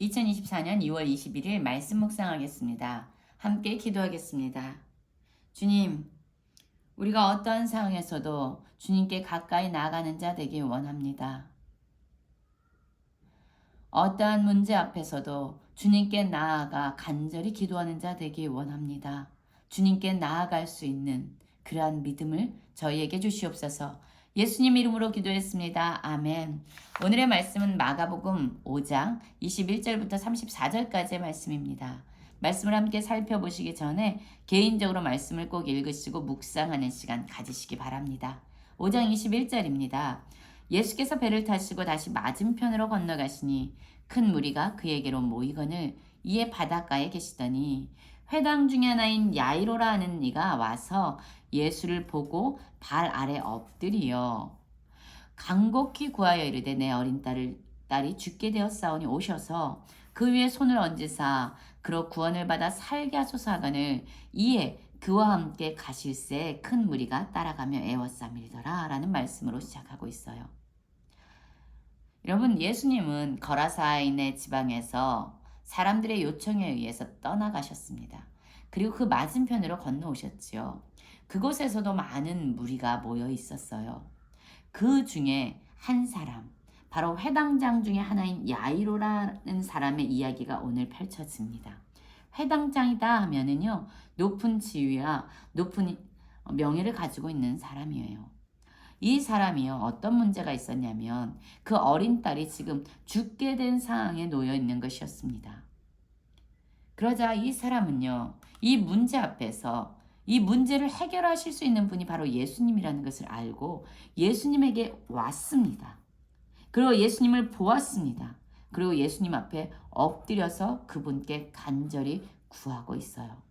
2024년 2월 21일 말씀 묵상하겠습니다. 함께 기도하겠습니다. 주님, 우리가 어떠한 상황에서도 주님께 가까이 나아가는 자 되길 원합니다. 어떠한 문제 앞에서도 주님께 나아가 간절히 기도하는 자 되길 원합니다. 주님께 나아갈 수 있는 그러한 믿음을 저희에게 주시옵소서. 예수님 이름으로 기도했습니다. 아멘. 오늘의 말씀은 마가복음 5장 21절부터 34절까지의 말씀입니다. 말씀을 함께 살펴보시기 전에 개인적으로 말씀을 꼭 읽으시고 묵상하는 시간 가지시기 바랍니다. 5장 21절입니다. 예수께서 배를 타시고 다시 맞은편으로 건너가시니 큰 무리가 그에게로 모이거늘 이에 바닷가에 계시더니 회당 중에 하나인 야이로라 하는 이가 와서 예수를 보고 발 아래 엎드리어 간곡히 구하여 이르되 내 어린 딸이 죽게 되었사오니 오셔서 그 위에 손을 얹으사 그로 구원을 받아 살게 하소서 하거늘 이에 그와 함께 가실새 큰 무리가 따라가며 애워싸밀더라 라는 말씀으로 시작하고 있어요. 여러분, 예수님은 거라사인의 지방에서 사람들의 요청에 의해서 떠나가셨습니다. 그리고 그 맞은편으로 건너오셨지요. 그곳에서도 많은 무리가 모여 있었어요. 그 중에 한 사람, 바로 회당장 중에 하나인 야이로라는 사람의 이야기가 오늘 펼쳐집니다. 회당장이다 하면은요, 높은 지위와 높은 명예를 가지고 있는 사람이에요. 이 사람이요, 어떤 문제가 있었냐면 그 어린 딸이 지금 죽게 된 상황에 놓여 있는 것이었습니다. 그러자 이 사람은요, 이 문제 앞에서 이 문제를 해결하실 수 있는 분이 바로 예수님이라는 것을 알고 예수님에게 왔습니다. 그리고 예수님을 보았습니다. 그리고 예수님 앞에 엎드려서 그분께 간절히 구하고 있어요.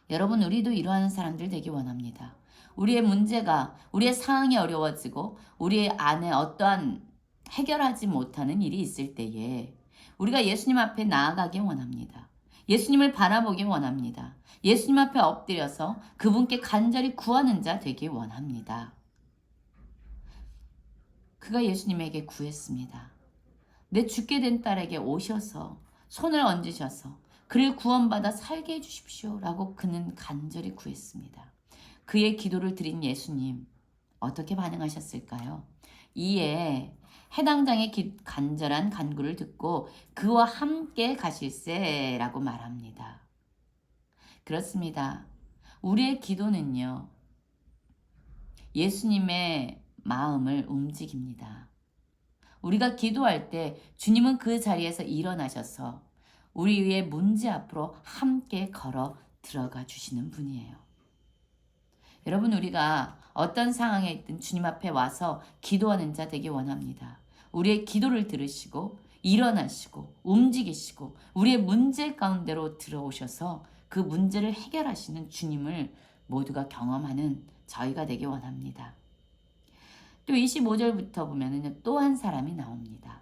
여러분, 우리도 이러한 사람들 되기 원합니다. 우리의 문제가, 우리의 상황이 어려워지고 우리 안에 어떠한 해결하지 못하는 일이 있을 때에 우리가 예수님 앞에 나아가기 원합니다. 예수님을 바라보기 원합니다. 예수님 앞에 엎드려서 그분께 간절히 구하는 자 되기 원합니다. 그가 예수님에게 구했습니다. 내 죽게 된 딸에게 오셔서 손을 얹으셔서 그를 구원받아 살게 해주십시오 라고 그는 간절히 구했습니다. 그의 기도를 드린 예수님 어떻게 반응하셨을까요? 이에 해당장의 간절한 간구를 듣고 그와 함께 가실세라고 말합니다. 그렇습니다. 우리의 기도는요, 예수님의 마음을 움직입니다. 우리가 기도할 때 주님은 그 자리에서 일어나셔서 우리 위의 문제 앞으로 함께 걸어 들어가 주시는 분이에요. 여러분, 우리가 어떤 상황에 있든 주님 앞에 와서 기도하는 자 되기 원합니다. 우리의 기도를 들으시고 일어나시고 움직이시고 우리의 문제 가운데로 들어오셔서 그 문제를 해결하시는 주님을 모두가 경험하는 저희가 되기 원합니다. 또 25절부터 보면 또 한 사람이 나옵니다.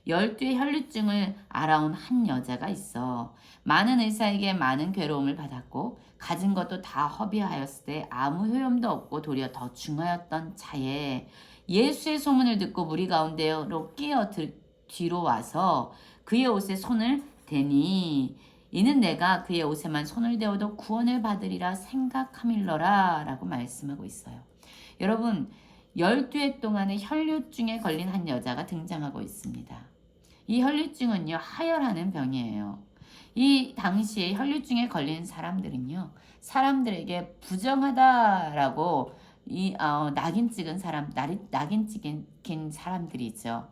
12의 혈류증을 알아온 한 여자가 있어 많은 의사에게 많은 괴로움을 받았고 가진 것도 다 허비하였을 때 아무 효험도 없고 도리어 더 중하였던 차에 예수의 소문을 듣고 무리 가운데로 끼어 뒤로 와서 그의 옷에 손을 대니 이는 내가 그의 옷에만 손을 대어도 구원을 받으리라 생각함일러라 라고 말씀하고 있어요. 여러분, 12해 동안의 혈류증에 걸린 한 여자가 등장하고 있습니다. 이 혈류증은요, 하혈하는 병이에요. 이 당시에 혈류증에 걸린 사람들은요, 사람들에게 부정하다라고 낙인 찍은 사람, 낙인 찍힌 사람들이죠.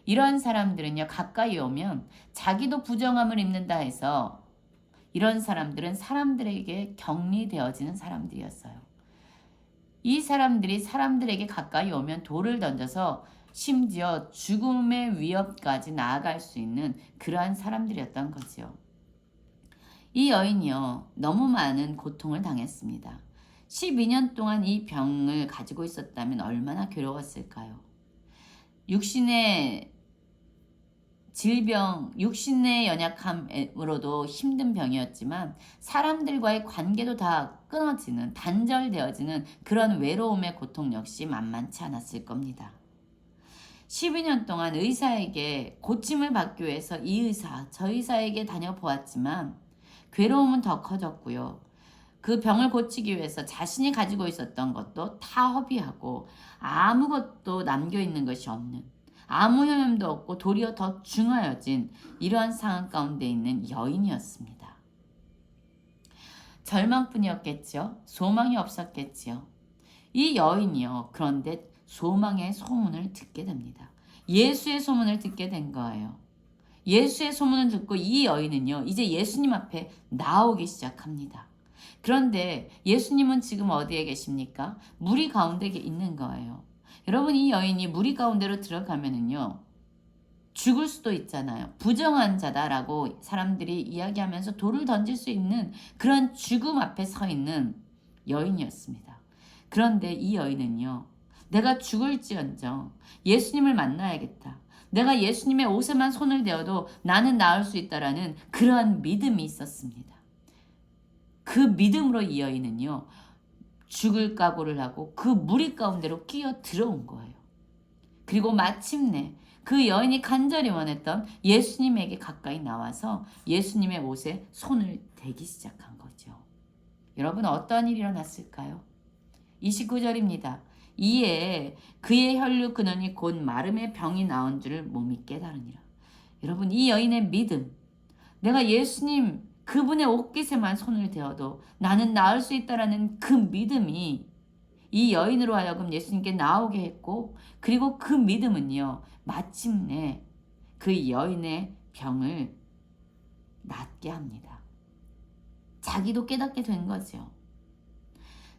이런 사람들은요, 가까이 오면 자기도 부정함을 입는다 해서 이런 사람들은 사람들에게 격리되어지는 사람들이었어요. 이 사람들이 사람들에게 가까이 오면 돌을 던져서 심지어 죽음의 위협까지 나아갈 수 있는 그러한 사람들이었던 거죠. 이 여인이요, 너무 많은 고통을 당했습니다. 12년 동안 이 병을 가지고 있었다면 얼마나 괴로웠을까요? 육신의 질병, 육신의 연약함으로도 힘든 병이었지만 사람들과의 관계도 다 끊어지는, 단절되어지는 그런 외로움의 고통 역시 만만치 않았을 겁니다. 12년 동안 의사에게 고침을 받기 위해서 이 의사, 저 의사에게 다녀보았지만 괴로움은 더 커졌고요. 그 병을 고치기 위해서 자신이 가지고 있었던 것도 다 허비하고 아무것도 남겨있는 것이 없는, 아무 효험도 없고 도리어 더 중하여진 이러한 상황 가운데 있는 여인이었습니다. 절망뿐이었겠죠. 소망이 없었겠지요. 이 여인이요. 그런데 소망의 소문을 듣게 됩니다. 예수의 소문을 듣게 된 거예요. 예수의 소문을 듣고 이 여인은요. 이제 예수님 앞에 나오기 시작합니다. 그런데 예수님은 지금 어디에 계십니까? 무리 가운데 있는 거예요. 여러분, 이 여인이 무리 가운데로 들어가면은요. 죽을 수도 있잖아요. 부정한 자다라고 사람들이 이야기하면서 돌을 던질 수 있는 그런 죽음 앞에 서 있는 여인이었습니다. 그런데 이 여인은요. 내가 죽을지언정 예수님을 만나야겠다. 내가 예수님의 옷에만 손을 대어도 나는 나을 수 있다라는 그러한 믿음이 있었습니다. 그 믿음으로 이 여인은요. 죽을 각오를 하고 그 무리 가운데로 끼어 들어온 거예요. 그리고 마침내 그 여인이 간절히 원했던 예수님에게 가까이 나와서 예수님의 옷에 손을 대기 시작한 거죠. 여러분, 어떠한 일이 일어났을까요? 29절입니다. 이에 그의 혈류 근원이 곧 마름의 병이 나온 줄을 몸이 깨달으니라. 여러분, 이 여인의 믿음, 내가 예수님 그분의 옷깃에만 손을 대어도 나는 나을 수 있다라는 그 믿음이 이 여인으로 하여금 예수님께 나오게 했고, 그리고 그 믿음은요 마침내 그 여인의 병을 낫게 합니다. 자기도 깨닫게 된 거죠.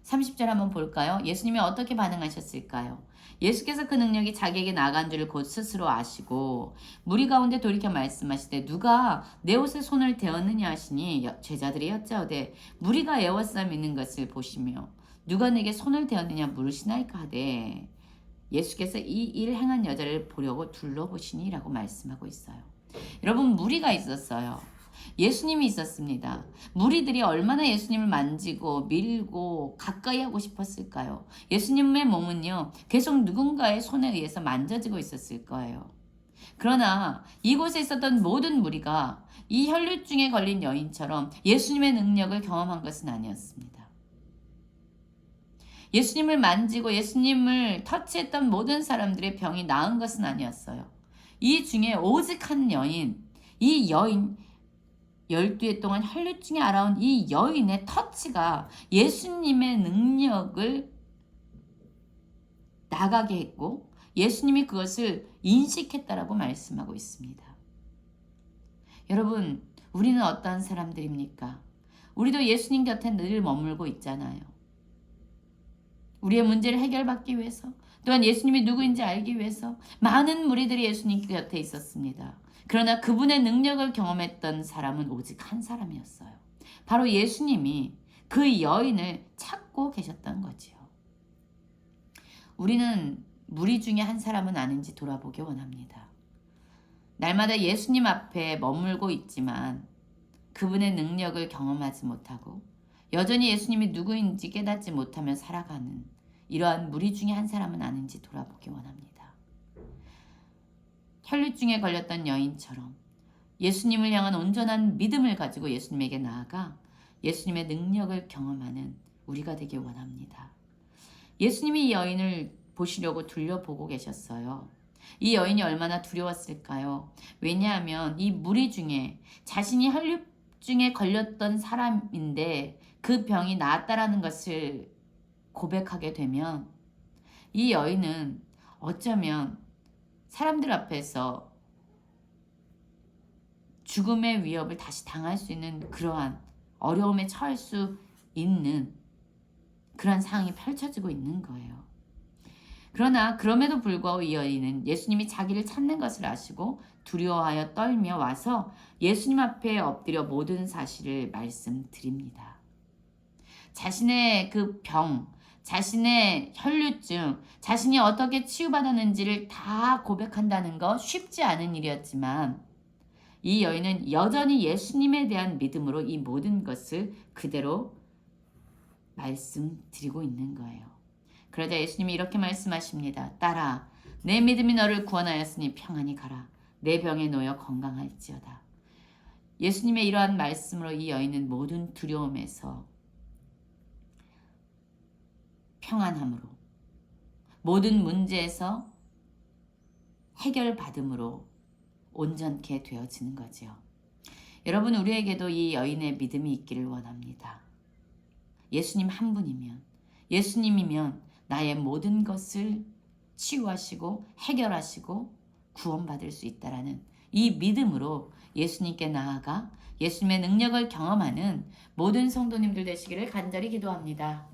30절 한번 볼까요? 예수님이 어떻게 반응하셨을까요? 예수께서 그 능력이 자기에게 나간 줄을 곧 스스로 아시고 무리 가운데 돌이켜 말씀하시되 누가 내 옷에 손을 대었느냐 하시니 제자들이 여짜오되 무리가 에워싸 있는 것을 보시며 누가 내게 손을 대었느냐 물으시나이까 하되 예수께서 이 일 행한 여자를 보려고 둘러보시니 라고 말씀하고 있어요. 여러분, 무리가 있었어요. 예수님이 있었습니다. 무리들이 얼마나 예수님을 만지고 밀고 가까이 하고 싶었을까요? 예수님의 몸은요 계속 누군가의 손에 의해서 만져지고 있었을 거예요. 그러나 이곳에 있었던 모든 무리가 이 혈류증에 걸린 여인처럼 예수님의 능력을 경험한 것은 아니었습니다. 예수님을 만지고 예수님을 터치했던 모든 사람들의 병이 나은 것은 아니었어요. 이 중에 오직 한 여인, 이 여인 12해 동안 혈류증에 앓아온 이 여인의 터치가 예수님의 능력을 나가게 했고 예수님이 그것을 인식했다라고 말씀하고 있습니다. 여러분, 우리는 어떠한 사람들입니까? 우리도 예수님 곁에 늘 머물고 있잖아요. 우리의 문제를 해결받기 위해서, 또한 예수님이 누구인지 알기 위해서 많은 무리들이 예수님 곁에 있었습니다. 그러나 그분의 능력을 경험했던 사람은 오직 한 사람이었어요. 바로 예수님이 그 여인을 찾고 계셨던 거지요. 우리는 무리 중에 한 사람은 아닌지 돌아보기 원합니다. 날마다 예수님 앞에 머물고 있지만 그분의 능력을 경험하지 못하고 여전히 예수님이 누구인지 깨닫지 못하며 살아가는 이러한 무리 중에 한 사람은 아닌지 돌아보기 원합니다. 혈류증에 걸렸던 여인처럼 예수님을 향한 온전한 믿음을 가지고 예수님에게 나아가 예수님의 능력을 경험하는 우리가 되길 원합니다. 예수님이 이 여인을 보시려고 둘러보고 계셨어요. 이 여인이 얼마나 두려웠을까요? 왜냐하면 이 무리 중에 자신이 혈류증에 걸렸던 사람인데 그 병이 나았다라는 것을 고백하게 되면 이 여인은 어쩌면 사람들 앞에서 죽음의 위협을 다시 당할 수 있는 그러한 어려움에 처할 수 있는 그런 상황이 펼쳐지고 있는 거예요. 그러나 그럼에도 불구하고 이 여인은 예수님이 자기를 찾는 것을 아시고 두려워하여 떨며 와서 예수님 앞에 엎드려 모든 사실을 말씀드립니다. 자신의 그 병, 자신의 혈류증, 자신이 어떻게 치유받았는지를 다 고백한다는 거 쉽지 않은 일이었지만 이 여인은 여전히 예수님에 대한 믿음으로 이 모든 것을 그대로 말씀드리고 있는 거예요. 그러자 예수님이 이렇게 말씀하십니다. 딸아, 내 믿음이 너를 구원하였으니 평안히 가라. 내 병에 놓여 건강할지어다. 예수님의 이러한 말씀으로 이 여인은 모든 두려움에서 평안함으로, 모든 문제에서 해결받음으로 온전케 되어지는 거지요. 여러분, 우리에게도 이 여인의 믿음이 있기를 원합니다. 예수님 한 분이면, 예수님이면 나의 모든 것을 치유하시고 해결하시고 구원받을 수 있다라는 이 믿음으로 예수님께 나아가 예수님의 능력을 경험하는 모든 성도님들 되시기를 간절히 기도합니다.